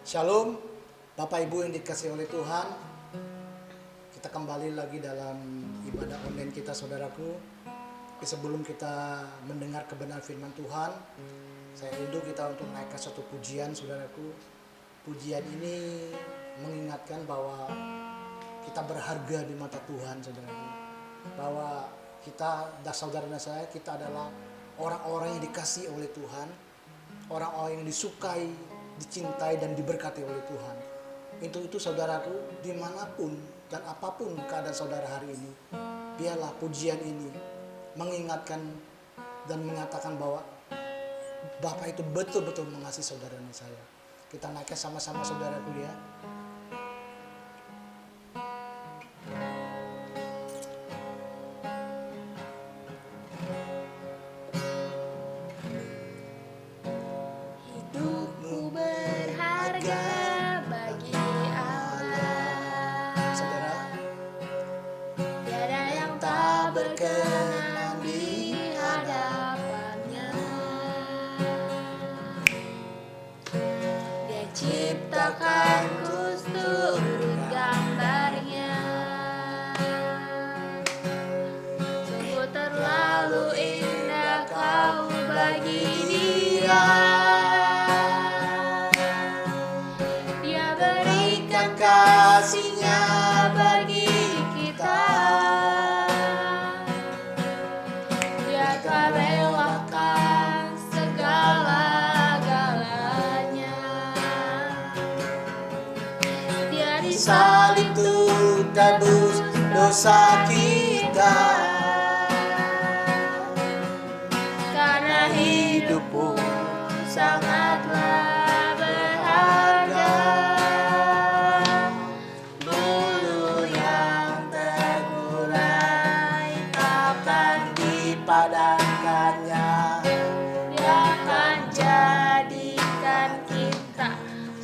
Shalom, Bapak Ibu yang dikasihi oleh Tuhan. Kita kembali lagi dalam ibadah online kita, saudaraku. Sebelum kita mendengar kebenaran firman Tuhan, saya rindu kita untuk naikkan satu pujian, saudaraku. Pujian ini mengingatkan bahwa kita berharga di mata Tuhan, saudaraku. Bahwa kita, saudara dan saya, kita adalah orang-orang yang dikasihi oleh Tuhan, orang-orang yang disukai, dicintai dan diberkati oleh Tuhan. Itu saudaraku, dimanapun dan apapun keadaan saudara hari ini, biarlah pujian ini mengingatkan dan mengatakan bahwa Bapa itu betul-betul mengasihi saudara dan saya. Kita naikkan sama-sama, saudaraku, ya. Salib itu tebus dosa kita, karena hidupmu sangatlah berharga. Bulu yang tergulai akan dipadankannya, dia akan jadikan kita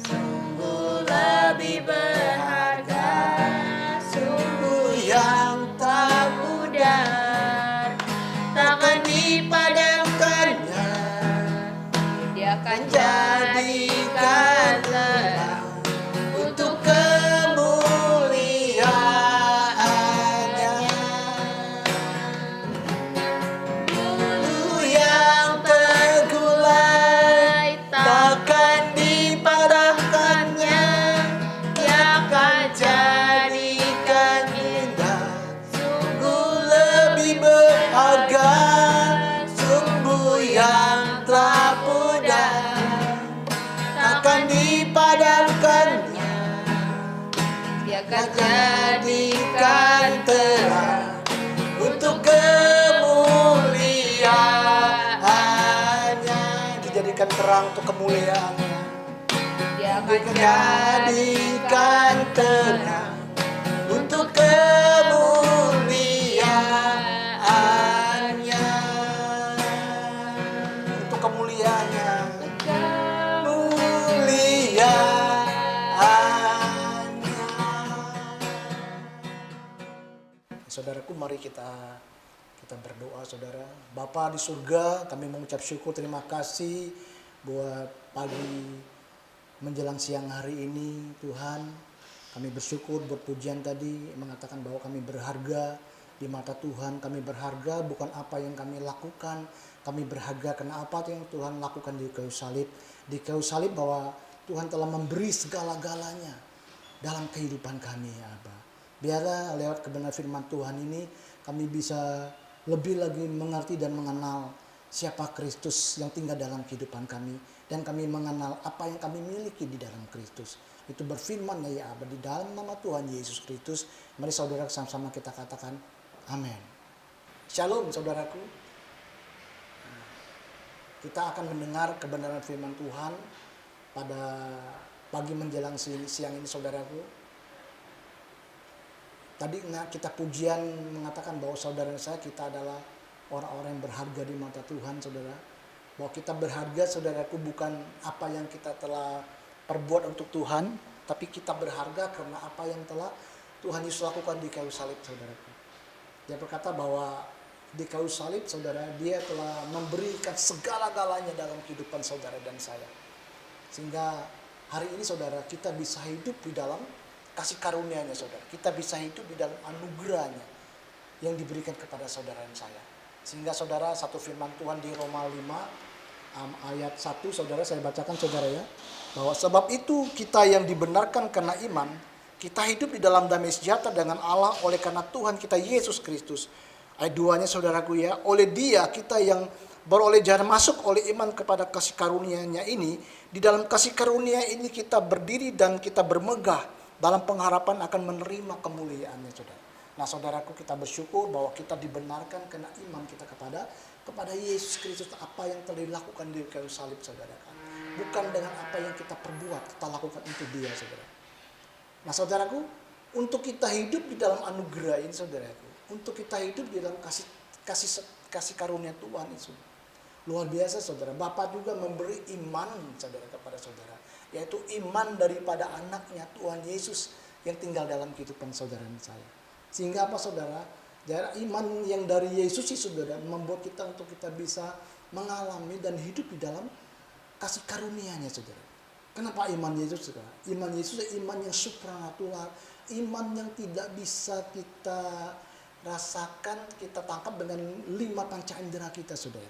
sungguh lebih berharga. Yang tak pudar takkan dipadamkannya, dia akan jadikan terang untuk kemuliaannya. Dulu yang tergulai takkan dipadamkannya, dia akan jadikan berharga. Sumbu yang telah pudar takkan dipadamkannya, dia akan jadikan terang untuk kemuliaannya. Dijadikan terang untuk kemuliaannya, dia akan jadikan terang untuk kemuliaannya. untuk kemuliaannya. Saudaraku, mari kita berdoa, saudara. Bapa di surga, kami mengucap syukur, terima kasih buat pagi menjelang siang hari ini, Tuhan. Kami bersyukur buat pujian tadi mengatakan bahwa kami berharga di mata Tuhan. Kami berharga bukan apa yang kami lakukan, kami berharga karena apa yang Tuhan lakukan di kayu salib. Di kayu salib bahwa Tuhan telah memberi segala-galanya dalam kehidupan kami, ya Abba. Biarlah lewat kebenaran firman Tuhan ini kami bisa lebih lagi mengerti dan mengenal siapa Kristus yang tinggal dalam kehidupan kami, dan kami mengenal apa yang kami miliki di dalam Kristus. Itu berfirman, ya Abba, di dalam nama Tuhan Yesus Kristus. Mari saudara sama-sama kita katakan amin. Shalom, saudaraku. Kita akan mendengar kebenaran firman Tuhan pada pagi menjelang siang ini, saudaraku. Tadi kita pujian mengatakan bahwa saudara saya, kita adalah orang-orang yang berharga di mata Tuhan, saudara. Bahwa kita berharga, saudaraku, bukan apa yang kita telah perbuat untuk Tuhan, tapi kita berharga karena apa yang telah Tuhan Yesus lakukan di kayu salib, saudaraku. Dia berkata bahwa di kayu salib, saudara, dia telah memberikan segala-galanya dalam kehidupan saudara dan saya. Sehingga hari ini saudara kita bisa hidup di dalam kasih karunia-Nya saudara. Kita bisa hidup di dalam anugerah-Nya yang diberikan kepada saudara dan saya. Sehingga saudara, satu firman Tuhan di Roma 5 ayat 1 saudara, saya bacakan saudara ya. Bahwa sebab itu kita yang dibenarkan karena iman, kita hidup di dalam damai sejahtera dengan Allah oleh karena Tuhan kita Yesus Kristus. Ayat 2-nya saudaraku ya, oleh Dia kita yang beroleh jalan masuk oleh iman kepada kasih karunia-Nya ini, di dalam kasih karunia ini kita berdiri dan kita bermegah dalam pengharapan akan menerima kemuliaan-Nya saudara. Nah saudaraku, kita bersyukur bahwa kita dibenarkan karena iman kita kepada Yesus Kristus, apa yang telah dilakukan di kayu salib saudara. Bukan dengan apa yang kita perbuat, kita lakukan untuk Dia saudara. Nah saudaraku, untuk kita hidup di dalam anugerah ini saudaraku, untuk kita hidup di dalam kasih karunia Tuhan itu luar biasa saudara. Bapa juga memberi iman saudara kepada saudara, yaitu iman daripada anaknya Tuhan Yesus yang tinggal dalam kehidupan saudara dan saya. Sehingga apa saudara? Iman yang dari Yesus sih saudara membuat kita untuk kita bisa mengalami dan hidup di dalam kasih karunia-Nya saudara. Kenapa iman Yesus saudara? Iman Yesus iman yang supranatural, iman yang tidak bisa kita rasakan, kita tangkap dengan 5 panca indera kita saudara.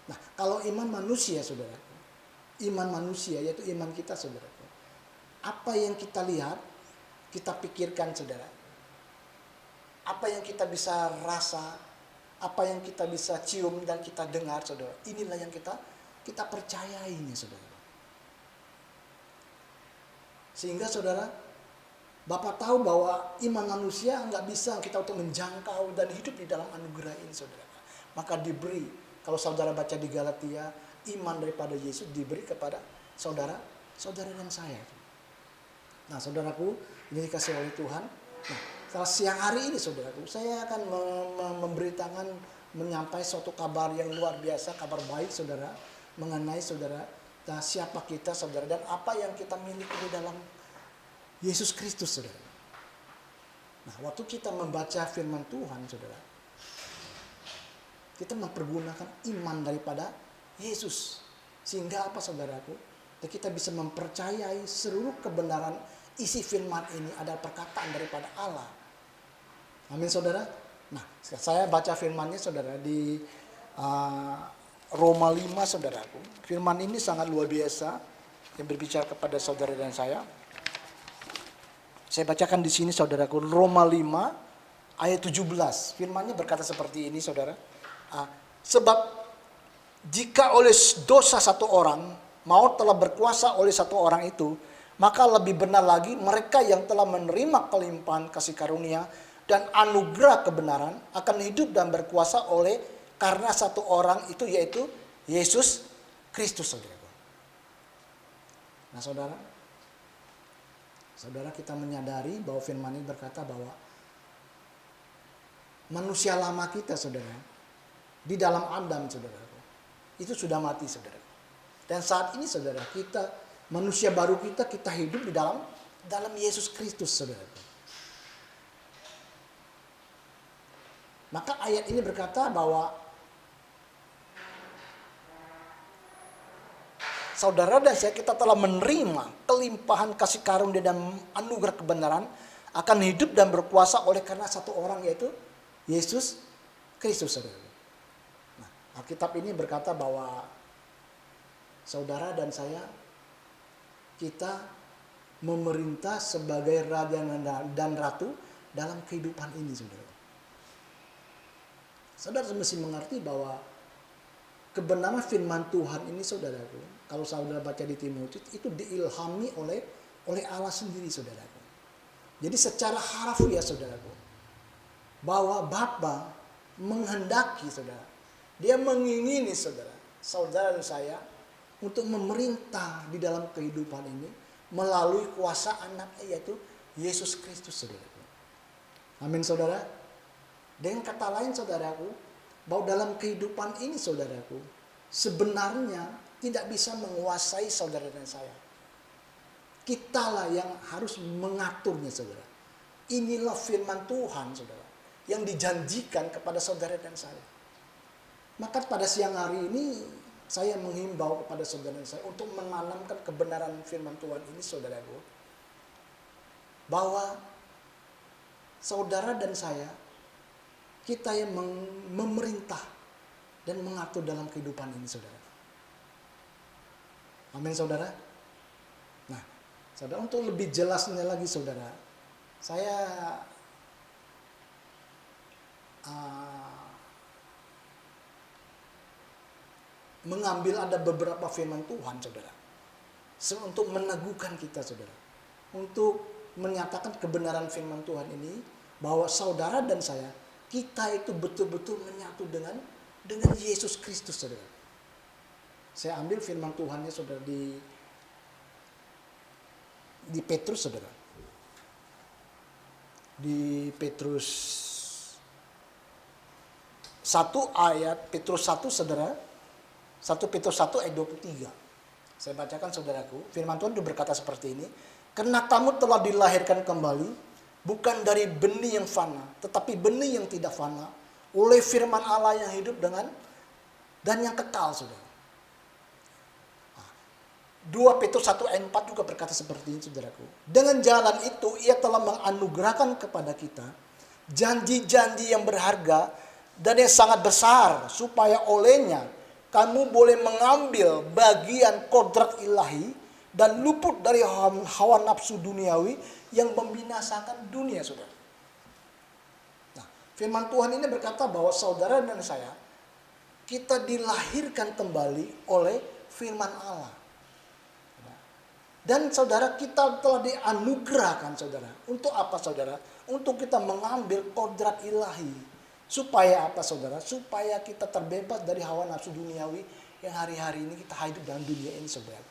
Nah kalau iman manusia saudara, iman manusia yaitu iman kita saudara, apa yang kita lihat, kita pikirkan saudara, apa yang kita bisa rasa, apa yang kita bisa cium dan kita dengar saudara, inilah yang kita percayainya saudara. Sehingga saudara, Bapak tahu bahwa iman manusia nggak bisa kita untuk menjangkau dan hidup di dalam anugerah ini saudara. Maka diberi, kalau saudara baca di Galatia, iman daripada Yesus diberi kepada saudara dan saya. Nah saudaraku, ini dikasih oleh Tuhan. Nah setelah siang hari ini saudaraku, saya akan memberitakan, menyampaikan suatu kabar yang luar biasa, kabar baik saudara, mengenai saudara, nah, siapa kita saudara, dan apa yang kita miliki di dalam Yesus Kristus saudara. Nah waktu kita membaca firman Tuhan saudara, kita mempergunakan iman daripada Yesus. Sehingga apa saudaraku? Kita bisa mempercayai seluruh kebenaran isi firman ini adalah perkataan daripada Allah. Amin saudara. Nah saya baca firmannya saudara di Roma 5 saudaraku. Firman ini sangat luar biasa yang berbicara kepada saudara dan saya. Saya bacakan di sini saudaraku, Roma 5 ayat 17. Firmannya berkata seperti ini saudara. Sebab jika oleh dosa satu orang maut telah berkuasa oleh satu orang itu, maka lebih benar lagi mereka yang telah menerima kelimpahan kasih karunia dan anugerah kebenaran akan hidup dan berkuasa oleh karena satu orang itu, yaitu Yesus Kristus saudara. Nah saudara kita menyadari bahwa firman ini berkata bahwa manusia lama kita saudara, di dalam Adam saudara, itu sudah mati saudara. Dan saat ini saudara, kita manusia baru kita hidup di dalam Yesus Kristus saudara. Maka ayat ini berkata bahwa saudara dan saya, kita telah menerima kelimpahan kasih karunia dan anugerah kebenaran, akan hidup dan berkuasa oleh karena satu orang, yaitu Yesus Kristus saudara. Alkitab ini berkata bahwa saudara dan saya, kita memerintah sebagai raja dan ratu dalam kehidupan ini saudara. Saudara mesti mengerti bahwa kebenaran firman Tuhan ini saudaraku, kalau saudara baca di Timotius, itu diilhami oleh Allah sendiri saudaraku. Jadi secara harfiah saudaraku, bahwa Bapa menghendaki saudara, Dia mengingini saudara dan saya untuk memerintah di dalam kehidupan ini melalui kuasa anaknya, yaitu Yesus Kristus saudaraku. Amin saudara. Dengan kata lain saudaraku, bahwa dalam kehidupan ini saudaraku, sebenarnya tidak bisa menguasai saudara dan saya. Kitalah yang harus mengaturnya saudara. Inilah firman Tuhan saudara, yang dijanjikan kepada saudara dan saya. Maka pada siang hari ini saya menghimbau kepada saudara saya untuk menanamkan kebenaran firman Tuhan ini, saudaraku, bahwa saudara dan saya, kita yang memerintah dan mengatur dalam kehidupan ini, saudara. Amin, saudara. Nah, saudara, untuk lebih jelasnya lagi, saudara, saya mengambil ada beberapa firman Tuhan, saudara, untuk meneguhkan kita, saudara, untuk menyatakan kebenaran firman Tuhan ini, bahwa saudara dan saya, kita itu betul-betul menyatu dengan Yesus Kristus, saudara. Saya ambil firman Tuhannya, saudara, di Petrus, saudara. Di Petrus 1 ayat, Petrus 1, saudara. 1 Petrus 1 ayat 23. Saya bacakan, saudaraku. Firman Tuhan itu berkata seperti ini. Karena kamu telah dilahirkan kembali, bukan dari benih yang fana, tetapi benih yang tidak fana, oleh firman Allah yang hidup dan yang kekal, saudara. 2 Petrus 1 ayat 4 juga berkata seperti ini, saudaraku. Dengan jalan itu ia telah menganugerahkan kepada kita janji-janji yang berharga dan yang sangat besar, supaya olehnya kamu boleh mengambil bagian kodrat ilahi dan luput dari hawa nafsu duniawi yang membinasakan dunia, saudara. Nah, firman Tuhan ini berkata bahwa saudara dan saya, kita dilahirkan kembali oleh firman Allah. Dan saudara, kita telah dianugerahkan, saudara. Untuk apa, saudara? Untuk kita mengambil kodrat ilahi. Supaya apa, saudara? Supaya kita terbebas dari hawa nafsu duniawi yang hari-hari ini kita hidup dalam dunia ini, saudara.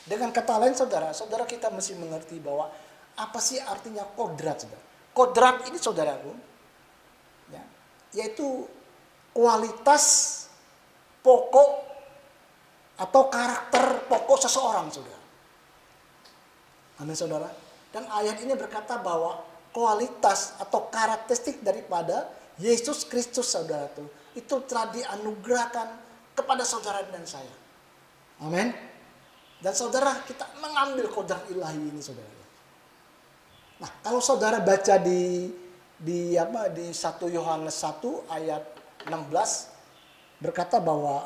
Dengan kata lain, saudara kita mesti mengerti bahwa apa sih artinya kodrat, saudara? Kodrat ini, saudaraku, ya, yaitu kualitas pokok atau karakter pokok seseorang, saudara. Amin, saudara. Dan ayat ini berkata bahwa kualitas atau karakteristik daripada Yesus Kristus, saudara, itu telah dianugerahkan kepada saudara dan saya. Amin. Dan saudara, kita mengambil kodrat ilahi ini, saudara. Nah, kalau saudara baca di 1 Yohanes 1 ayat 16 berkata bahwa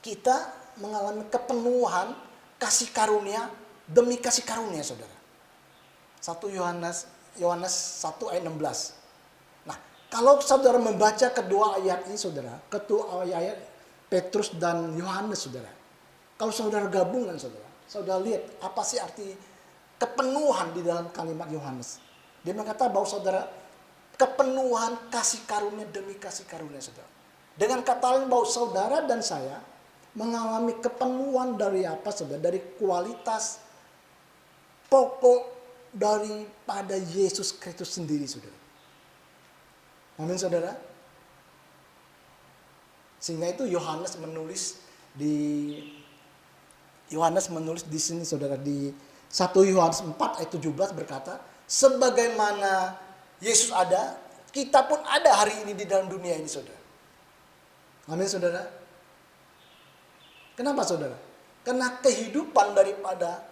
kita mengalami kepenuhan kasih karunia demi kasih karunia, saudara. 1 Yohanes 1 ayat 16. Nah, kalau saudara membaca kedua ayat ini, saudara, kedua ayat Petrus dan Yohanes, saudara. Kalau saudara gabungkan, saudara lihat apa sih arti kepenuhan di dalam kalimat Yohanes. Dia berkata bahwa saudara, kepenuhan kasih karunia demi kasih karunia, saudara. Dengan kata lain bahwa saudara dan saya mengalami kepenuhan dari apa, saudara? Dari kualitas pokok daripada Yesus Kristus sendiri, saudara. Amin, saudara. Sehingga itu Yohanes menulis di sini, saudara, di 1 Yohanes 4 ayat 17 berkata, sebagaimana Yesus ada, kita pun ada hari ini di dalam dunia ini, saudara. Amin, saudara. Kenapa, saudara? Karena kehidupan daripada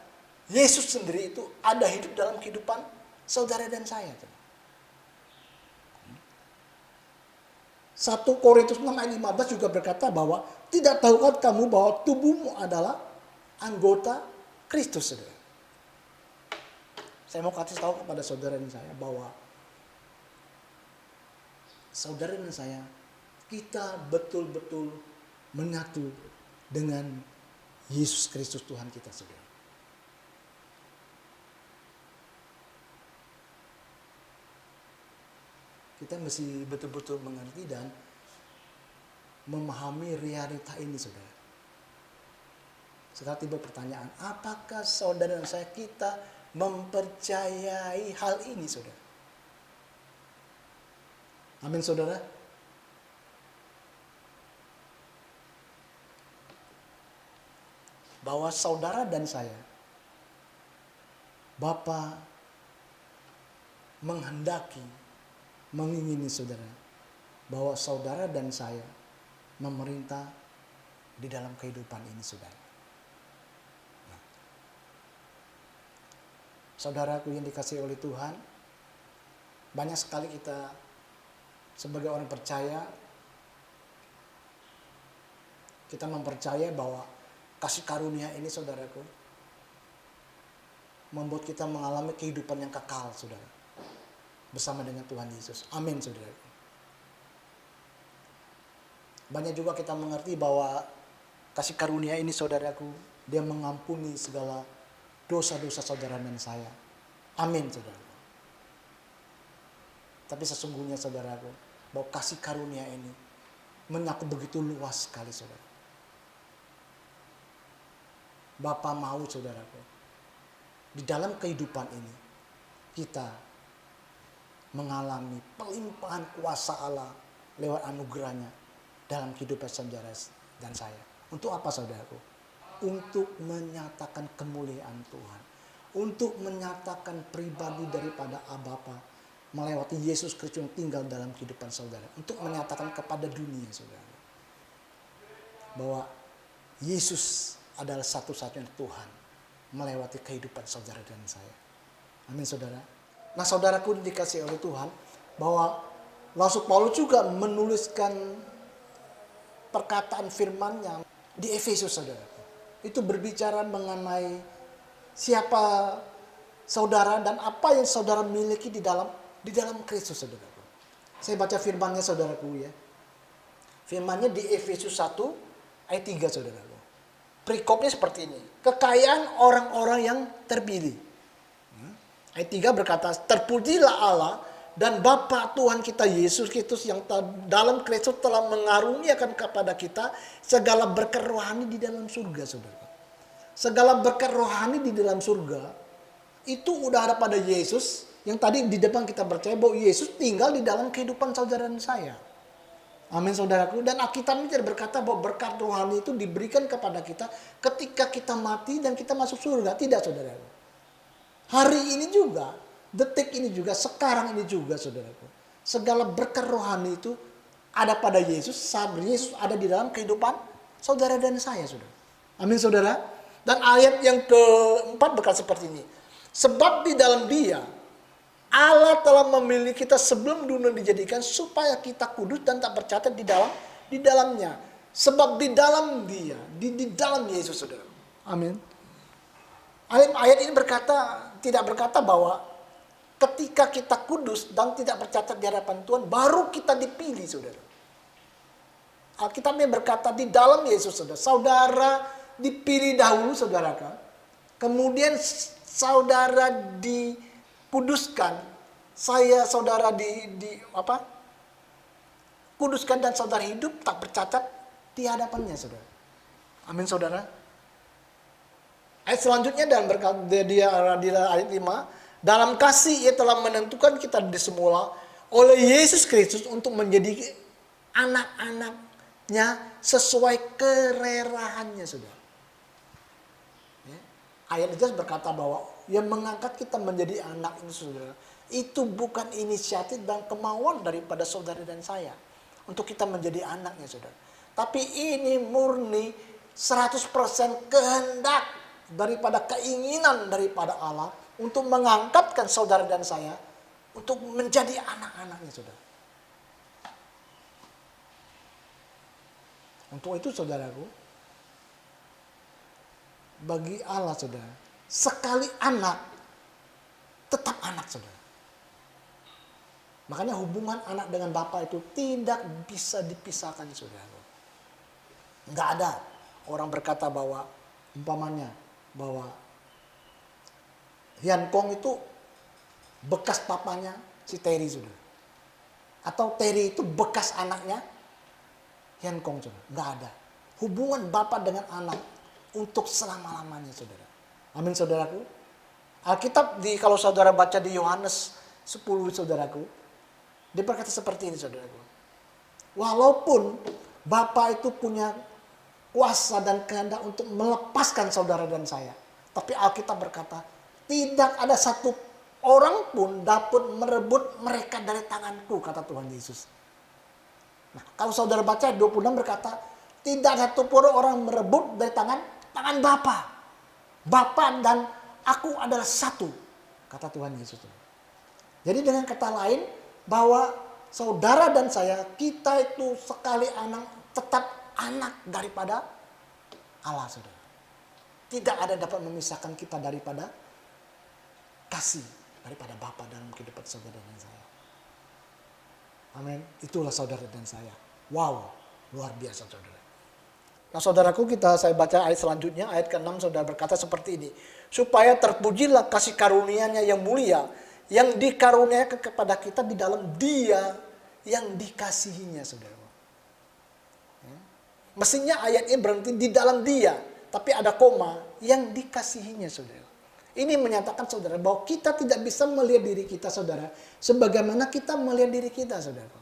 Yesus sendiri itu ada hidup dalam kehidupan saudara dan saya. 1 Korintus 6 ayat 15 juga berkata bahwa tidak tahukah kamu bahwa tubuhmu adalah anggota Kristus, saudara. Saya mau kasih tahu kepada saudara dan saya bahwa saudara dan saya, kita betul-betul menyatu dengan Yesus Kristus Tuhan kita, saudara. Kita mesti betul-betul mengerti dan memahami realita ini, saudara. Sekarang tiba pertanyaan, apakah saudara dan saya kita mempercayai hal ini, saudara? Amin, saudara. Bahwa saudara dan saya, Bapa menghendaki, mengingini, saudara, bahwa saudara dan saya memerintah di dalam kehidupan ini, saudara. Nah, saudaraku yang dikasihi oleh Tuhan, banyak sekali kita sebagai orang percaya, kita mempercayai bahwa kasih karunia ini, saudaraku, membuat kita mengalami kehidupan yang kekal, saudara, bersama dengan Tuhan Yesus. Amin, saudaraku. Banyak juga kita mengerti bahwa kasih karunia ini, saudaraku, dia mengampuni segala dosa-dosa saudara dan saya. Amin, saudaraku. Tapi sesungguhnya, saudaraku, bahwa kasih karunia ini menyakup begitu luas sekali, saudara. Bapa mau, saudaraku, di dalam kehidupan ini kita mengalami pelimpahan kuasa Allah lewat anugerahnya dalam kehidupan saudara dan saya. Untuk apa, saudaraku? Untuk menyatakan kemuliaan Tuhan, untuk menyatakan pribadi daripada Bapa melewati Yesus Kristus yang tinggal dalam kehidupan saudara, untuk menyatakan kepada dunia, saudara, bahwa Yesus adalah satu-satunya Tuhan melewati kehidupan saudara dan saya. Amin, saudara. Nah, saudaraku dikasihi oleh Tuhan, bahwa Rasul Paulus juga menuliskan perkataan firman-Nya di Efesus, saudaraku. Itu berbicara mengenai siapa saudara dan apa yang saudara miliki di dalam Kristus, saudaraku. Saya baca firman-Nya, saudaraku, ya. Firman-Nya di Efesus 1 ayat 3, saudaraku. Perikopnya seperti ini. Kekayaan orang-orang yang terpilih. Ayat 3 berkata, terpujilah Allah dan Bapa Tuhan kita Yesus Kristus yang dalam Kristus telah mengaruniakan kepada kita segala berkat rohani di dalam surga, saudara. Segala berkat rohani di dalam surga itu udah ada pada Yesus, yang tadi di depan kita percaya bahwa Yesus tinggal di dalam kehidupan saudara dan saya. Amin, saudaraku. Dan Alkitab ini berkata bahwa berkat rohani itu diberikan kepada kita ketika kita mati dan kita masuk surga. Tidak, saudaraku. Hari ini juga, detik ini juga, sekarang ini juga, saudaraku. Segala berkat rohani itu ada pada Yesus, saat Yesus ada di dalam kehidupan saudara dan saya, saudara. Amin, saudara. Dan ayat yang keempat berkata seperti ini. Sebab di dalam Dia, Allah telah memilih kita sebelum dunia dijadikan supaya kita kudus dan tak bercacat di dalamnya. Sebab di dalam Dia, di dalam Yesus, saudara. Amin. Ayat ini tidak berkata bahwa ketika kita kudus dan tidak bercacat di hadapan Tuhan, baru kita dipilih, saudara. Alkitabnya berkata di dalam Yesus, saudara. Saudara dipilih dahulu, saudara. Kemudian saudara dikuduskan. Saudara kuduskan dan saudara hidup tak bercacat di hadapannya, saudara. Amin, saudara. Ayat selanjutnya dan berkata di ayat 5, dalam kasih Ia telah menentukan kita di semula oleh Yesus Kristus untuk menjadi anak-anaknya sesuai kerelaannya, saudara. Ya. Ayat jelas berkata bahwa yang mengangkat kita menjadi anak ini, saudara, itu bukan inisiatif dan kemauan daripada saudara dan saya untuk kita menjadi anaknya, saudara. Tapi ini murni 100% kehendak daripada keinginan daripada Allah untuk mengangkatkan saudara dan saya untuk menjadi anak-anaknya, saudara. Untuk itu, saudaraku, bagi Allah, saudara, sekali anak tetap anak, saudara. Makanya hubungan anak dengan Bapa itu tidak bisa dipisahkan, saudara. Enggak ada orang berkata bahwa umpamanya bahwa Hyun Kong itu bekas papanya si Terry, saudara. Atau Terry itu bekas anaknya Hyun Kong, saudara. Enggak ada. Hubungan Bapa dengan anak untuk selama-lamanya, saudara. Amin, saudaraku. Alkitab kalau saudara baca di Yohanes 10, saudaraku, dia berkata seperti ini, saudaraku. Walaupun Bapa itu punya kuasa dan kehendak untuk melepaskan saudara dan saya, tapi Alkitab berkata, tidak ada satu orang pun dapat merebut mereka dari tanganku, kata Tuhan Yesus. Nah, kalau saudara baca 26 berkata, tidak satu pun orang merebut dari tangan Bapa. Bapa dan aku adalah satu, kata Tuhan Yesus. Jadi dengan kata lain, bahwa saudara dan saya, kita itu sekali anak, tetap anak daripada Allah, saudara. Tidak ada yang dapat memisahkan kita daripada kasih daripada Bapa dalam kehidupan saudara dan saya. Amin. Itulah saudara dan saya. Wow, luar biasa saudara. Nah saudaraku, saya baca ayat selanjutnya, ayat ke-6, saudara berkata seperti ini. Supaya terpujilah kasih karunia-Nya yang mulia, yang dikaruniakan kepada kita di dalam Dia yang dikasihinya, saudara. Mestinya ayat ini berhenti di dalam Dia, tapi ada koma, yang dikasihinya, saudara. Ini menyatakan, saudara, bahwa kita tidak bisa melihat diri kita, saudara, sebagaimana kita melihat diri kita, saudara.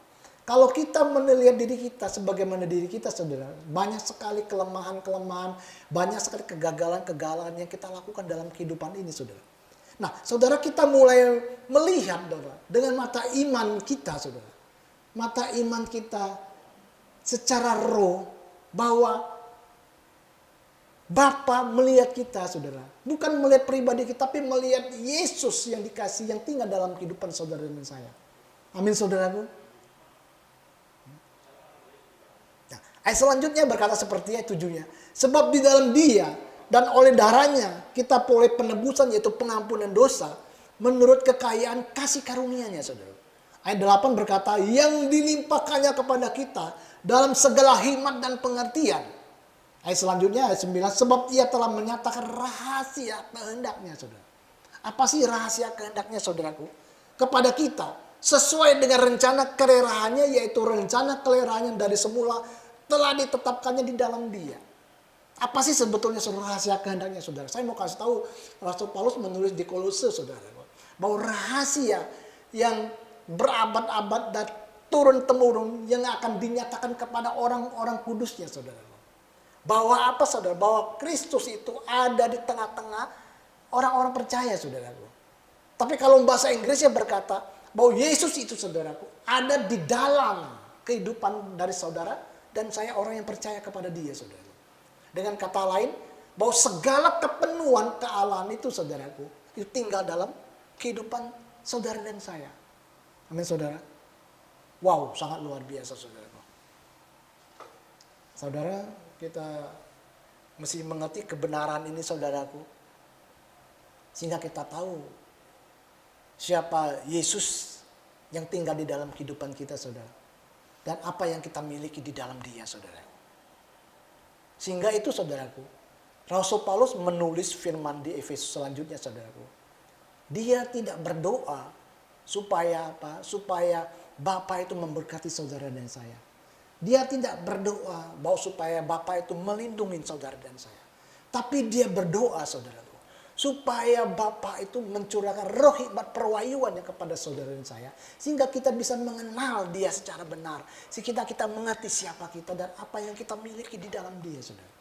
Kalau kita melihat diri kita sebagaimana diri kita, saudara, banyak sekali kelemahan-kelemahan, banyak sekali kegagalan-kegagalan yang kita lakukan dalam kehidupan ini, saudara. Nah, saudara, kita mulai melihat, saudara, dengan mata iman kita, saudara. Mata iman kita secara roh, bahwa Bapa melihat kita, saudara. Bukan melihat pribadi kita, tapi melihat Yesus yang dikasih, yang tinggal dalam kehidupan saudara dan saya. Amin, saudaraku. Nah, ayat selanjutnya berkata seperti itu tujuhnya. Sebab di dalam Dia dan oleh darahnya kita peroleh penebusan, yaitu pengampunan dosa, menurut kekayaan kasih karunia-Nya, saudara. Ayat 8 berkata, yang dilimpahkannya kepada kita dalam segala hikmat dan pengertian. Ayat selanjutnya, ayat 9, sebab Ia telah menyatakan rahasia kehendak-Nya, saudara. Apa sih rahasia kehendak-Nya, saudaraku? Kepada kita, sesuai dengan rencana kelerahannya, yaitu rencana kelerahan yang dari semula telah ditetapkannya di dalam Dia. Apa sih sebetulnya rahasia kehendak-Nya, saudara? Saya mau kasih tahu, Rasul Paulus menulis di Kolose, saudara, bahwa rahasia yang berabad-abad dan turun-temurun yang akan dinyatakan kepada orang-orang kudusnya, saudara. Bahwa apa, saudara? Bahwa Kristus itu ada di tengah-tengah orang-orang percaya, saudaraku. Tapi kalau bahasa Inggrisnya berkata bahwa Yesus itu, saudaraku, ada di dalam kehidupan dari saudara dan saya, orang yang percaya kepada Dia, saudara. Dengan kata lain, bahwa segala kepenuhan kealahan itu, saudaraku, itu tinggal dalam kehidupan saudara dan saya. Amin, saudara. Wow, sangat luar biasa, saudaraku. Saudara, kita mesti mengerti kebenaran ini, saudaraku, sehingga kita tahu siapa Yesus yang tinggal di dalam kehidupan kita, saudara, dan apa yang kita miliki di dalam Dia, saudara. Sehingga itu, saudaraku, Rasul Paulus menulis firman di Efesus selanjutnya, saudaraku. Dia tidak berdoa supaya apa? Supaya Bapa itu memberkati saudara dan saya. Dia tidak berdoa bahwa supaya Bapa itu melindungi saudara dan saya. Tapi dia berdoa, saudaraku, supaya Bapa itu mencurahkan roh hikmat perwayuannya kepada saudara dan saya. Sehingga kita bisa mengenal Dia secara benar. Sehingga kita mengerti siapa kita dan apa yang kita miliki di dalam Dia, saudara.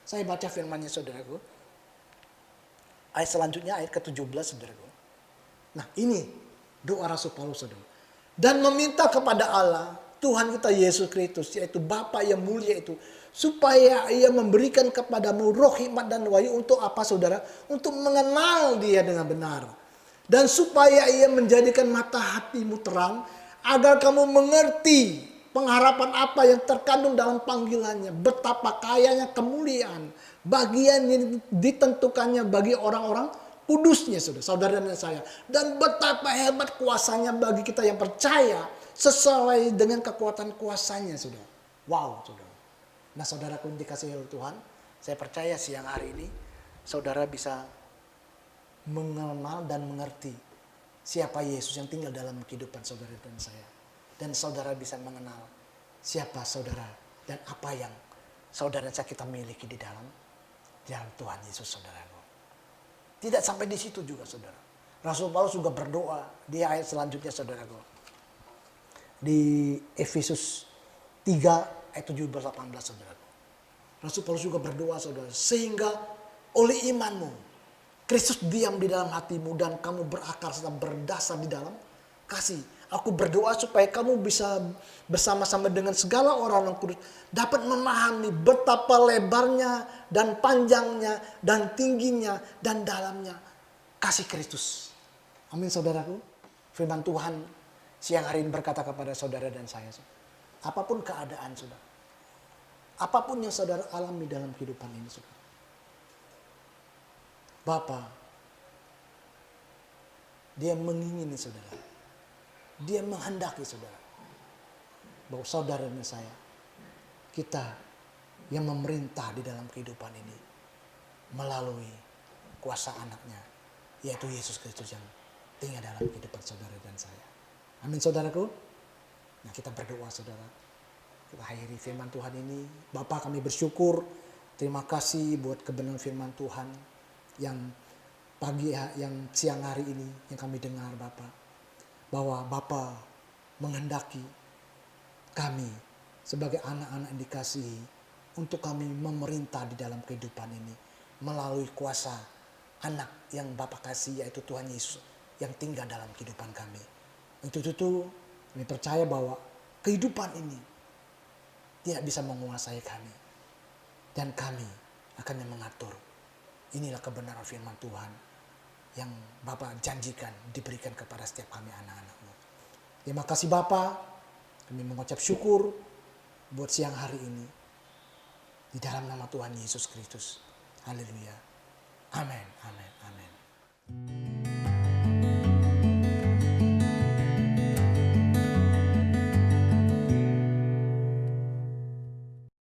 Saya baca firman-Nya, saudaraku. Ayat selanjutnya, ayat ke-17, saudaraku. Nah, ini doa Rasul Paulus, saudara. Dan meminta kepada Allah, Tuhan kita Yesus Kristus, yaitu Bapa yang mulia itu, supaya Ia memberikan kepadamu roh hikmat dan wahyu untuk apa, saudara? Untuk mengenal Dia dengan benar. Dan supaya Ia menjadikan mata hatimu terang, agar kamu mengerti pengharapan apa yang terkandung dalam panggilannya, betapa kayanya kemuliaan, bagian yang ditentukannya bagi orang-orang kudusnya, saudara dan saya. Dan betapa hebat kuasanya bagi kita yang percaya, sesuai dengan kekuatan kuasanya, saudara. Wow, saudara. Nah, saudaraku yang dikasihi oleh Tuhan, saya percaya siang hari ini saudara bisa mengenal dan mengerti siapa Yesus yang tinggal dalam kehidupan saudara dan saya. Dan saudara bisa mengenal siapa saudara dan apa yang saudara dan saya kita miliki di dalam Tuhan Yesus, saudaraku. Tidak sampai di situ juga, saudara. Rasul Paulus juga berdoa di ayat selanjutnya, saudaraku. Di Efesus 3 ayat 17-18, saudara. Rasul Paulus juga berdoa, saudara, sehingga oleh imanmu Kristus diam di dalam hatimu dan kamu berakar serta berdasar di dalam kasih. Aku berdoa supaya kamu bisa bersama-sama dengan segala orang yang kudus dapat memahami betapa lebarnya dan panjangnya dan tingginya dan dalamnya kasih Kristus. Amin saudaraku. Firman Tuhan siang hari ini berkata kepada saudara dan saya. Apapun keadaan saudara. Apapun yang saudara alami dalam kehidupan ini saudara. Bapa, dia mengingini saudara. Dia menghendaki saudara. Bahwa saudara dan saya, kita yang memerintah di dalam kehidupan ini melalui kuasa anaknya, yaitu Yesus Kristus yang tinggal dalam kehidupan saudara dan saya. Amin saudaraku. Nah kita berdoa saudara. Kita akhiri firman Tuhan ini. Bapa kami bersyukur. Terima kasih buat kebenaran firman Tuhan. Yang siang hari ini yang kami dengar Bapa. Bahwa Bapa menghendaki kami sebagai anak-anak yang dikasihi. Untuk kami memerintah di dalam kehidupan ini. Melalui kuasa anak yang Bapa kasih yaitu Tuhan Yesus. Yang tinggal dalam kehidupan kami. Untuk itu kami percaya bahwa kehidupan ini tidak bisa menguasai kami. Dan kami akan yang mengatur. Inilah kebenaran firman Tuhan yang Bapa janjikan diberikan kepada setiap kami anak-anak-Mu. Terima kasih Bapa. Kami mengucap syukur buat siang hari ini. Di dalam nama Tuhan Yesus Kristus. Haleluya. Amin. Amin. Amin.